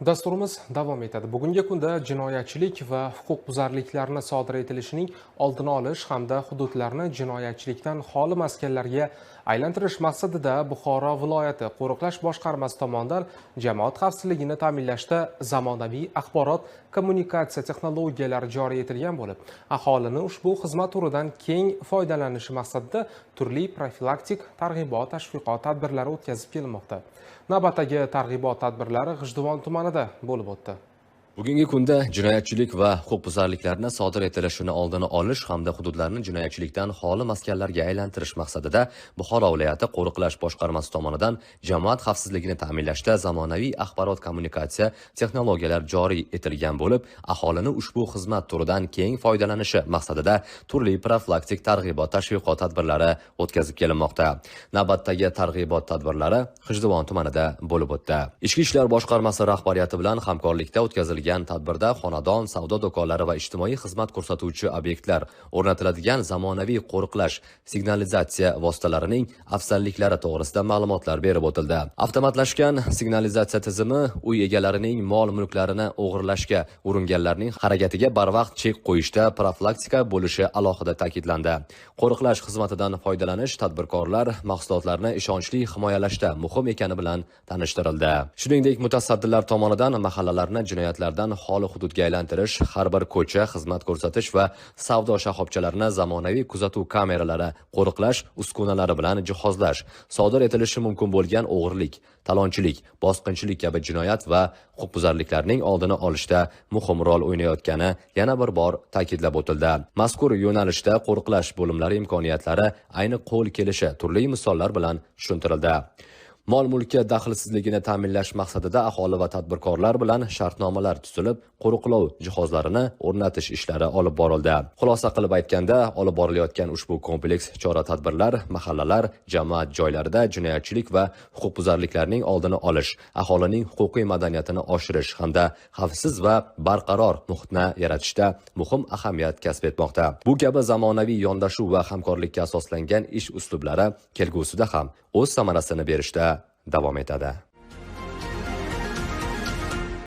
Dasturimiz davom etadi. Bugungi kunda jinoyatchilik va huquqbuzarliklarni sodir etilishining oldini olish hamda hududlarni jinoyatchilikdan xoli maskanlarga aylantirish maqsadida Buxoro viloyati qo'riqlash boshqarmasi tomonidan jamoat xavfsizligini ta'minlashda zamonaviy axborot kommunikatsiya texnologiyalari joriy etilgan bo'lib, aholini ushbu xizmat turidan keng foydalanishi maqsadida turli profilaktik targ'ibot tashviqot tadbirlari o'tkazib kelinmoqda. Navbatdagi targ'ibot tadbirlari G'ijduvon tumanida bo'lib o'tdi. Bugungi kunda jinoyatchilik va huquqbuzarliklarni sodir etilishini oldini olish hamda hududlarni jinoyatchilikdan xoli maskanlarga aylantirish maqsadida Buxoro viloyati qo'riqlash boshqarmasi tomonidan jamoat xavfsizligini ta'minlashda zamonaviy axborot kommunikatsiya texnologiyalari joriy etilgan bo'lib, aholini ushbu xizmat turidan keng foydalanishi maqsadida turli profilaktik targ'ibot tashviqot tadbirlari o'tkazib kelinmoqda. Navbatdagi targ'ibot tadbirlari G'ijduvon tumanida bo'lib o'tdi. Ichki ishlar boshqarmasi rahbariyati bilan hamkorlikda o'tkazilgan tadbirda xonadon, savdo do'konlari va ijtimoiy xizmat ko'rsatuvchi obyektlar o'rnatiladigan zamonaviy qo'riqlash signalizatsiya vositalarining afzalliklari to'g'risida ma'lumotlar berib o'tildi. Avtomatlashgan signalizatsiya tizimi uy egalarining mol-mulklarini o'g'irlashga uringanlarning harakatiga barvaqt chek qo'yishda profilaktika bo'lishi alohida ta'kidlandi. Qo'riqlash xizmatidan foydalanish tadbirkorlar mahsulotlarni ishonchli himoyalashda muhim ekani bilan tanishtirildi. Shuningdek, mutasaddilar tomonidan mahallalarni jinoyatlardan xoli hududga aylantirish, har bir ko'cha, xizmat ko'rsatish va savdo shoxobchalarini zamonaviy kuzatuv kameralari, qo'riqlash uskunalari bilan jihozlash, sodir etilishi mumkin bo'lgan o'g'irlik, talonchilik, bosqinchilik kabi jinoyat va huquqbuzarliklarning oldini olishda muhim rol o'ynayotgani yana bir bor ta'kidlab o'tildi. Mazkur yo'nalishda qo'riqlash bo'limlari imkoniyatlari ayni qo'l kelishi turli misollar bilan tushuntirildi. Mol-mulkka daxlsizligini ta'minlash maqsadida aholi va tadbirkorlar bilan shartnomalar tuzilib, qo'riqlov jihozlarini o'rnatish ishlari olib borildi. Xulosa qilib aytganda, olib borilayotgan ushbu kompleks chora-tadbirlar mahallalar, jamoat joylarida jinoyatchilik va huquqbuzarliklarning oldini olish, aholining huquqiy madaniyatini oshirish hamda xavfsiz va barqaror muhitni yaratishda muhim ahamiyat kasb etmoqda. Bu kabi zamonaviy yondashuv va hamkorlikka asoslangan ish uslublari kelgusida ham o'z samarasini berishda davom etadi.